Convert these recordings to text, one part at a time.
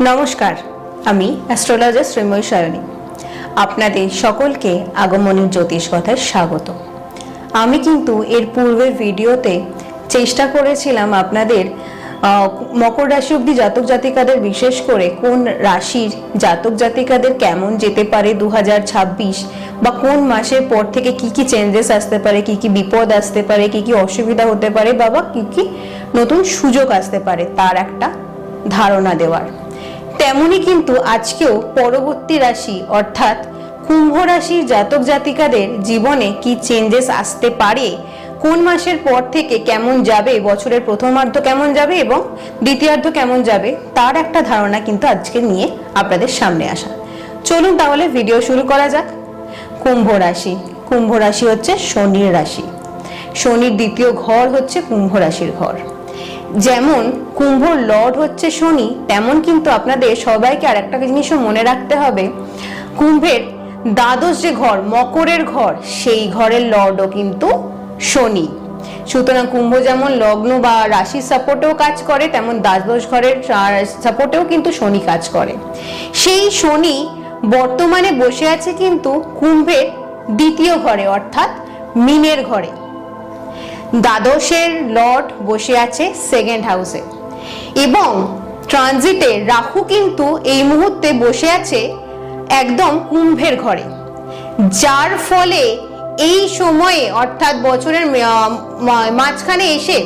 নমস্কার, আমি অ্যাস্ট্রোলজার শ্রীময়ী সায়নী। আপনাদের সকলকে আগমনের জ্যোতিষ কথায় স্বাগত। আমি কিন্তু এর পূর্বের ভিডিওতে চেষ্টা করেছিলাম আপনাদের মকর রাশি অবধি জাতক জাতিকাদের, বিশেষ করে কোন রাশির জাতক জাতিকাদের কেমন যেতে পারে 2026, বা কোন মাসের পর থেকে কি কি চেঞ্জেস আসতে পারে, কি কি বিপদ আসতে পারে, কি কি অসুবিধা হতে পারে, বাবা কি কি নতুন সুযোগ আসতে পারে, তার একটা ধারণা দেওয়ার। তেমনি কিন্তু আজকেও পরবর্তী রাশি অর্থাৎ কুম্ভ রাশির জাতক জাতিকাদের জীবনে কি চেঞ্জেস আসতে পারে, কোন মাসের পর থেকে কেমন যাবে, বছরের প্রথমার্ধ কেমন যাবে এবং দ্বিতীয়ার্ধ কেমন যাবে, তার একটা ধারণা কিন্তু আজকে নিয়ে আপনাদের সামনে আসা। চলুন তাহলে ভিডিও শুরু করা যাক। কুম্ভ রাশি। কুম্ভ রাশি হচ্ছে শনির রাশি। শনির দ্বিতীয় ঘর হচ্ছে কুম্ভ রাশির ঘর। যেমন কুম্ভর লর্ড হচ্ছে শনি, তেমন কিন্তু আপনাদের সবাইকে আর একটা জিনিসও মনে রাখতে হবে, কুম্ভের দ্বাদশ যে ঘর, মকরের ঘর, সেই ঘরের লর্ডও কিন্তু শনি। সুতরাং কুম্ভ যেমন লগ্ন বা রাশির সাপোর্টেও কাজ করে, তেমন দ্বাদশ ঘরের সাপোর্টেও কিন্তু শনি কাজ করে। সেই শনি বর্তমানে বসে আছে কিন্তু কুম্ভের দ্বিতীয় ঘরে অর্থাৎ মীনের ঘরে। দ্বাদশের লর্ড বসে আছে সেকেন্ড হাউসে এবং ট্রানজিটে রাহু কিন্তু এই মুহূর্তে বসে আছে একদম কুম্ভের ঘরে, যার ফলে এই সময়ে অর্থাৎ বছরের মাঝখানে এসে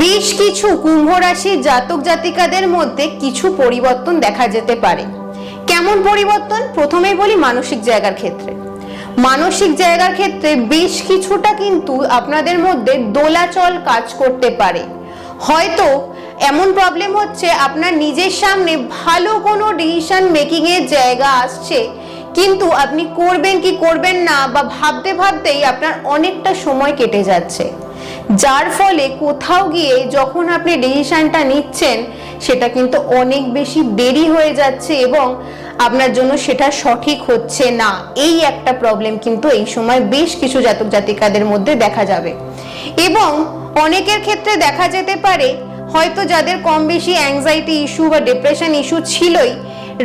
বেশ কিছু কুম্ভ রাশির জাতক জাতিকাদের মধ্যে কিছু পরিবর্তন দেখা যেতে পারে। কেমন পরিবর্তন? প্রথমেই বলি মানসিক জায়গার ক্ষেত্রে। মানসিক জায়গার ক্ষেত্রে বেশ কিছুটা কিন্তু আপনাদের মধ্যে দোলাচল কাজ করতে পারে। হয়তো এমন প্রবলেম হচ্ছে আপনার নিজের সামনে ভালো কোনো ডিসিশন মেকিং এর জায়গা আসছে, কিন্তু আপনি করবেন কি করবেন না বা ভাবতে ভাবতেই আপনার অনেকটা সময় কেটে যাচ্ছে, যার ফলে কোথাও গিয়ে যখন আপনি ডিসিশনটা নিচ্ছেন সেটা কিন্তু অনেক বেশি দেরি হয়ে যাচ্ছে এবং আপনার জন্য সেটা সঠিক হচ্ছে না। এই একটা প্রবলেম কিন্তু এই সময় বেশ কিছু জাতক জাতিকাদের মধ্যে দেখা যাবে এবং অনেকের ক্ষেত্রে দেখা যেতে পারে হয়তো যাদের কম বেশি অ্যাংজাইটি ইস্যু বা ডিপ্রেশন ইস্যু ছিলই,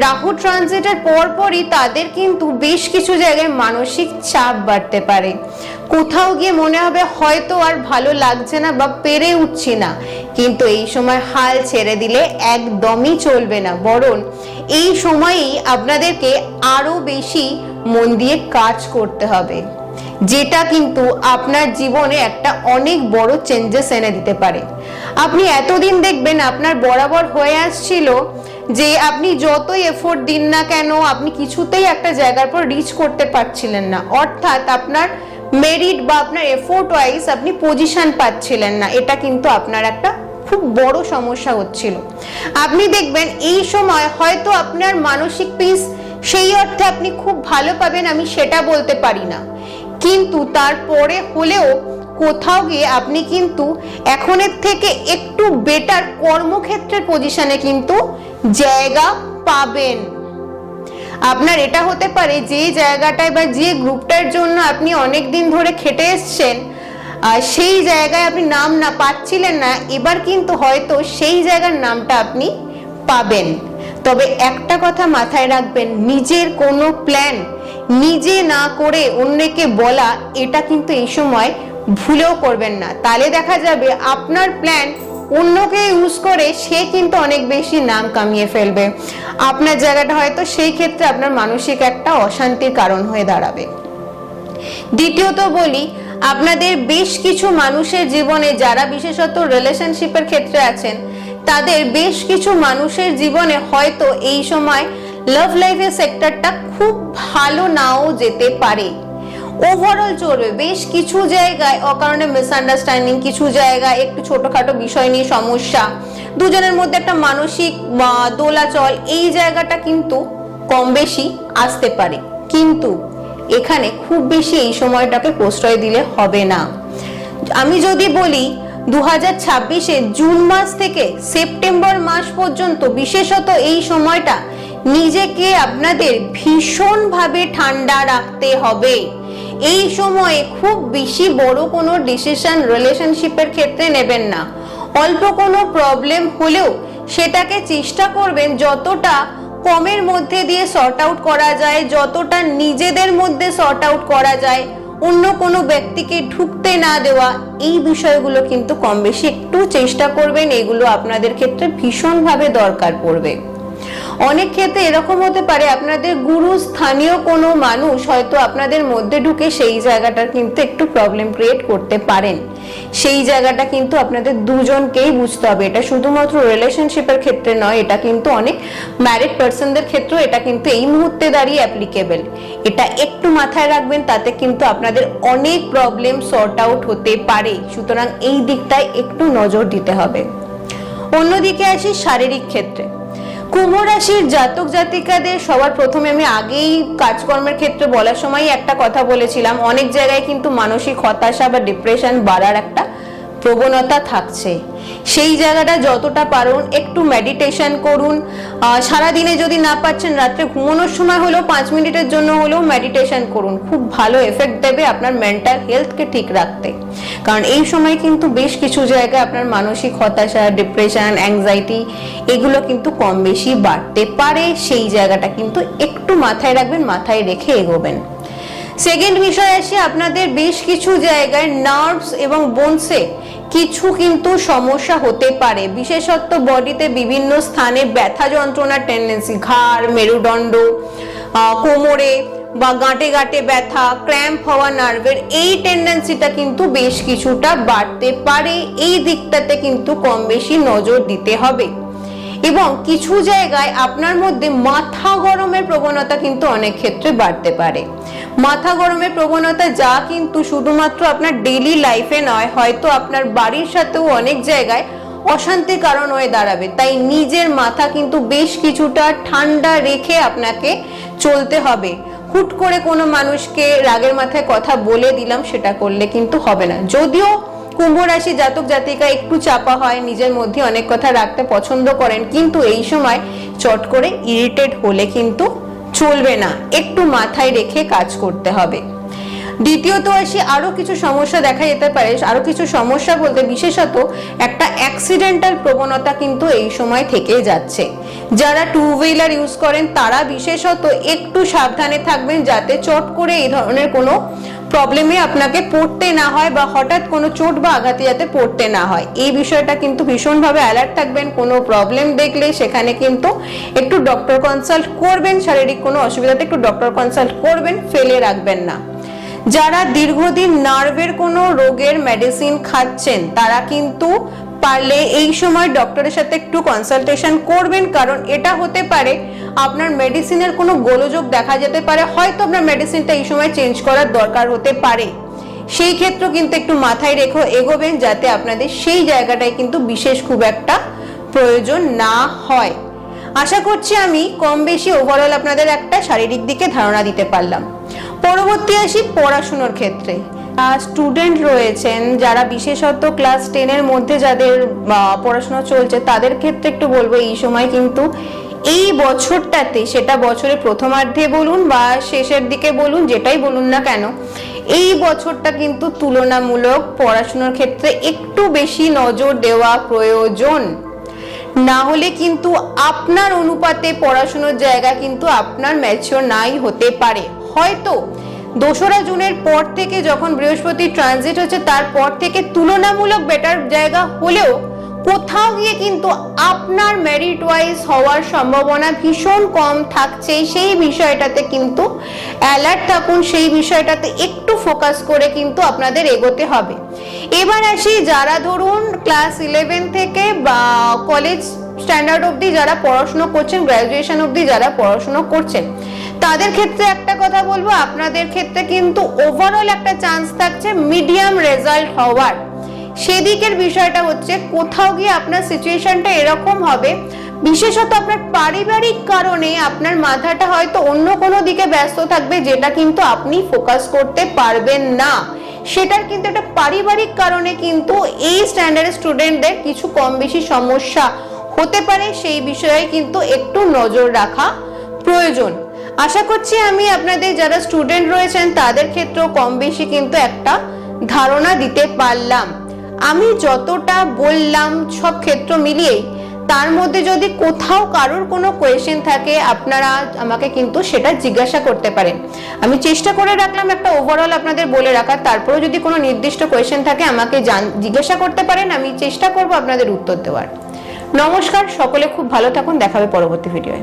রাহু ট্রানজিটের পরপরই তাদের কিন্তু বেশ কিছু জায়গায় মানসিক চাপ বাড়তে পারে। কোথাও গিয়ে মনে হবে হয়তো আর ভালো লাগছে না বা পেরে উঠছি না, কিন্তু এই সময় হাল ছেড়ে দিলে একদমই চলবে না, বরং এই সময়ই আপনাদেরকে আরো বেশি মন দিয়ে কাজ করতে হবে, যেটা কিন্তু আপনার জীবনে একটা অনেক বড় চেঞ্জেস এনে দিতে পারে। আপনি এতদিন দেখবেন আপনার বরাবর হয়ে আসছিল যে আপনি যতই এফোর্ট দিন না কেন আপনি কিছুতেই একটা জায়গার পর রিচ করতে পারছিলেন না, অর্থাৎ আপনার মেরিট বা আপনার এফোর্ট ওয়াইজ আপনি পজিশন পাচ্ছিলেন না। এটা কিন্তু আপনার একটা খুব বড় সমস্যা হচ্ছিল। আপনি দেখবেন এই সময় হয়তো আপনার মানসিক পিস সেই অর্থে আপনি খুব ভালো পাবেন, আমি সেটা বলতে পারি না, কিন্তু তারপরে হলেও কোথাও গিয়ে আপনি কিন্তু এখনের থেকে একটু বেটার কর্মক্ষেত্রের পজিশনে কিন্তু জায়গা পাবেন। আপনার এটা হতে পারে যে জায়গাটায় বা যে গ্রুপটার জন্য আপনি অনেক দিন ধরে খেটে এসছেন, সেই জায়গায় আপনি নাম না পাচ্ছিলেন না, এবার কিন্তু হয়তো সেই জায়গার নামটা আপনি পাবেন। তবে একটা কথা মাথায় রাখবেন, নিজের কোনো প্ল্যান নিজে না করে অন্যকে বলা, এটা কিন্তু এই সময় ভুলেও করবেন না। তাহলে দেখা যাবে আপনার প্ল্যান অন্যকে ইউজ করে সে কিন্তু অনেক বেশি নাম কামিয়ে ফেলবে, আপনার জায়গাটা হয়তো সেই ক্ষেত্রে আপনার মানসিক একটা অশান্তির কারণ হয়ে দাঁড়াবে। দ্বিতীয়ত বলি, আপনাদের বেশ কিছু মানুষের জীবনে যারা বিশেষত রিলেশনশিপের ক্ষেত্রে আছেন, তাদের বেশ কিছু মানুষের জীবনে হয়তো এই সময় লাভ লাইফের সেক্টরটা খুব ভালো নাও যেতে পারে। ওভারঅল চলবে বেশ কিছু জায়গায় অকারণে মিসআন্ডারস্ট্যান্ডিং, কিছু জায়গায় একটু ছোটখাটো বিষয় নিয়ে সমস্যা, দুজনের মধ্যে একটা মানসিক দোলাচল, এই জায়গাটা কিন্তু কম বেশি আসতে পারে, কিন্তু এখানে খুব বেশি এই সময়টাকে প্রশ্রয় দিলে হবে না। আমি যদি বলি 2026-এ জুন মাস থেকে সেপ্টেম্বর মাস পর্যন্ত বিশেষত এই সময়টা নিজেকে আপনাদের ভীষণভাবে ঠান্ডা রাখতে হবে। এই সময়ে খুব বেশি বড় কোনো ডিসিশন রিলেশনশিপের ক্ষেত্রে নেবেন না। অল্প কোনো প্রবলেম হলেও সেটাকে চেষ্টা করবেন যতটা কমের মধ্যে দিয়ে সর্ট আউট করা যায়, যতটা নিজেদের মধ্যে সর্ট আউট করা যায়, অন্য কোনো ব্যক্তিকে ঢুকতে না দেওয়া, এই বিষয়গুলো কিন্তু কম বেশি একটু চেষ্টা করবেন। এগুলো আপনাদের ক্ষেত্রে ভীষণভাবে দরকার পড়বে। অনেক ক্ষেত্রে এরকম হতে পারে আপনাদের গুরু স্থানীয় কোনো মানুষ হয়তো আপনাদের মধ্যে ঢুকে সেই জায়গাটা কিন্তু একটু প্রবলেম ক্রিয়েট করতে পারেন। সেই জায়গাটা কিন্তু আপনাদের দুজনকেই বুঝতে হবে। এটা শুধুমাত্র রিলেশনশিপের ক্ষেত্রে নয়, এটা কিন্তু অনেক ম্যারিড পার্সনদের ক্ষেত্রেও এটা কিন্তু এই মুহূর্তে দাঁড়িয়ে অ্যাপ্লিকেবল। এটা একটু মাথায় রাখবেন, তাতে কিন্তু আপনাদের অনেক প্রবলেম সর্ট আউট হতে পারে। সুতরাং এই দিকটায় একটু নজর দিতে হবে। অন্যদিকে আসি শারীরিক ক্ষেত্রে। কুম্ভ রাশির জাতক জাতিকাদের সবার প্রথমে আমি আগেই কাজকর্মের ক্ষেত্রে বলার সময় একটা কথা বলেছিলাম, অনেক জায়গায় কিন্তু মানসিক হতাশা বা ডিপ্রেশন বাড়ার একটা প্রবণতা থাকছে। সেই জায়গাটা যতটা পারুন একটু মেডিটেশন করুন। সারাদিনে যদি না পাচ্ছেন, রাত্রে ঘুমানোর সময় হলেও 5 মিনিটের জন্য হলেও মেডিটেশন করুন। খুব ভালো এফেক্ট দেবে আপনার মেন্টাল হেলথকে ঠিক রাখতে। কারণ এই সময় কিন্তু বেশ কিছু জায়গায় আপনার মানসিক হতাশা, ডিপ্রেশন, অ্যাংজাইটি এগুলো কিন্তু কম বেশি বাড়তে পারে। সেই জায়গাটা কিন্তু একটু মাথায় রাখবেন, মাথায় রেখে এগোবেন। সেকেন্ড বিষয় আসি, আপনাদের বেশ কিছু জায়গায় নার্ভস এবং বোনসে কিছু কিন্তু সমস্যা হতে পারে। বিশেষত বডিতে বিভিন্ন স্থানে ব্যথা যন্ত্রণার টেন্ডেন্সি, ঘাড়, মেরুদণ্ড, কোমরে বা গাঁটে গাঁটে ব্যথা, ক্র্যাম্প হওয়া নার্ভের এই টেন্ডেন্সিটা কিন্তু বেশ কিছুটা বাড়তে পারে। এই দিকটাতে কিন্তু কম বেশি নজর দিতে হবে। এবং কিছু জায়গায় আপনার মধ্যে মাথা গরমের প্রবণতা কিন্তু অনেক ক্ষেত্রে বাড়তে পারে। মাথা গরমের প্রবণতা যা কিন্তু শুধুমাত্র আপনার ডেইলি লাইফে নয়, হয়তো আপনার বাড়ির সাথেও অনেক জায়গায় অশান্তির কারণ হয়ে দাঁড়াবে। তাই নিজের মাথা কিন্তু বেশ কিছুটা ঠান্ডা রেখে আপনাকে চলতে হবে। হুট করে কোনো মানুষকে রাগের মাথায় কথা বলে দিলাম, সেটা করলে কিন্তু হবে না। যদিও কুম্ভ রাশি জাতক জাতিকা একটু চাপা হয়, নিজের মধ্যে অনেক কথা রাখতে পছন্দ করেন, কিন্তু এই সময় চট করে ইরিটেট হলে কিন্তু চলবে না। একটু মাথায় রেখে কাজ করতে হবে। দ্বিতীয়ত আসি, আরো কিছু সমস্যা দেখা যেতে পারে। আরো কিছু সমস্যা বলতে বিশেষত একটা অ্যাক্সিডেন্টাল প্রবণতা কিন্তু এই সময় থেকে যাচ্ছে। যারা 2 হুইলার ইউজ করেন তারা বিশেষত একটু সাবধানে থাকবেন, যাতে চট করে এই ধরনের কোনো প্রবলেমে আপনাকে পড়তে না হয় বা হঠাৎ কোনো চোট বা আঘাতে যাতে পড়তে না হয়। এই বিষয়টা কিন্তু ভীষণভাবে অ্যালার্ট থাকবেন। কোনো প্রবলেম দেখলে সেখানে কিন্তু একটু ডক্টর কনসাল্ট করবেন। শারীরিক কোনো অসুবিধাতে একটু ডক্টর কনসাল্ট করবেন, ফেলে রাখবেন না। যারা দীর্ঘদিন নার্ভের কোনো রোগের মেডিসিন খাচ্ছেন তারা কিন্তু পারলে এই সময় ডক্টরের সাথে একটু কনসালটেশন করবেন। কারণ এটা হতে পারে আপনার মেডিসিনের কোনো গোলযোগ দেখা যেতে পারে, হয়তো আপনার মেডিসিনটা এই সময় চেঞ্জ করার দরকার হতে পারে। সেই ক্ষেত্রে কিন্তু একটু মাথায় রেখে এগোবেন, যাতে আপনাদের সেই জায়গাটায় কিন্তু বিশেষ খুব একটা প্রয়োজন না হয়। আশা করছি আমি কম বেশি ওভারঅল আপনাদের একটা শারীরিক দিকে ধারণা দিতে পারলাম। পরবর্তী আসি পড়াশোনার ক্ষেত্রে। স্টুডেন্ট রয়েছেন যারা বিশেষত ক্লাস 10-এর মধ্যে যাদের পড়াশোনা চলছে, তাদের ক্ষেত্রে একটু বলবো এই সময় কিন্তু এই বছরটাতে, সেটা বছরের প্রথমার্ধে বলুন বা শেষের দিকে বলুন, যেটাই বলুন না কেন, এই বছরটা কিন্তু তুলনামূলক পড়াশোনার ক্ষেত্রে একটু বেশি নজর দেওয়া প্রয়োজন। না হলে কিন্তু আপনার অনুপাতে পড়াশোনার জায়গা কিন্তু আপনার ম্যাচিওর নাই হতে পারে। হয়তো 2রা জুনের পর থেকে যখন বৃহস্পতি ট্রানজিট হচ্ছে, তারপর থেকে তুলনামূলক বেটার জায়গা হলেও কোথাও গিয়ে কিন্তু আপনার মেরিট ওয়াইজ হওয়ার সম্ভাবনা ভীষণ কম থাকছে। সেই বিষয়টাতে কিন্তু অ্যালার্ট থাকুন, সেই বিষয়টাতে একটু ফোকাস করে কিন্তু আপনাদের এগোতে হবে। এবার আসি, যারা ধরুন ক্লাস 11 থেকে বা কলেজ স্ট্যান্ডার্ড অবধি যারা পড়াশোনা করছেন, গ্র্যাজুয়েশন অবধি যারা পড়াশোনা করছেন, তাদের ক্ষেত্রে একটা কথা বলবো, আপনাদের ক্ষেত্রে কিন্তু ওভারঅল একটা চান্স থাকছে মিডিয়াম রেজাল্ট হওয়ার। সেদিকের বিষয়টা হচ্ছে কোথাও গিয়ে আপনার সিচুয়েশনটা এরকম হবে, বিশেষত আপনার পারিবারিক কারণে আপনার মাথাটা হয়তো অন্য কোনো দিকে ব্যস্ত থাকবে, যেটা কিন্তু আপনি ফোকাস করতে পারবেন না। সেটার কিন্তু একটা পারিবারিক কারণে কিন্তু এই স্ট্যান্ডার্ড স্টুডেন্টদের কিছু কম বেশি সমস্যা হতে পারে। সেই বিষয়ে কিন্তু একটু নজর রাখা প্রয়োজন। আশা করছি আমি আপনাদের যারা স্টুডেন্ট রয়েছেন তাদের ক্ষেত্রেও কম বেশি কিন্তু একটা ধারণা দিতে পারলাম। আমি যতটা বললাম সব ক্ষেত্র মিলিয়েই তার মধ্যে যদি কোথাও কারোর কোনো কোয়েশ্চেন থাকে আপনারা আমাকে কিন্তু সেটা জিজ্ঞাসা করতে পারেন। আমি চেষ্টা করে রাখলাম একটা ওভারঅল আপনাদের বলে রাখার, তারপরেও যদি কোনো নির্দিষ্ট কোয়েশ্চেন থাকে আমাকে জিজ্ঞাসা করতে পারেন, আমি চেষ্টা করব আপনাদের উত্তর দেওয়ার। নমস্কার, সকলে খুব ভালো থাকুন, দেখা হবে পরবর্তী ভিডিওয়ে।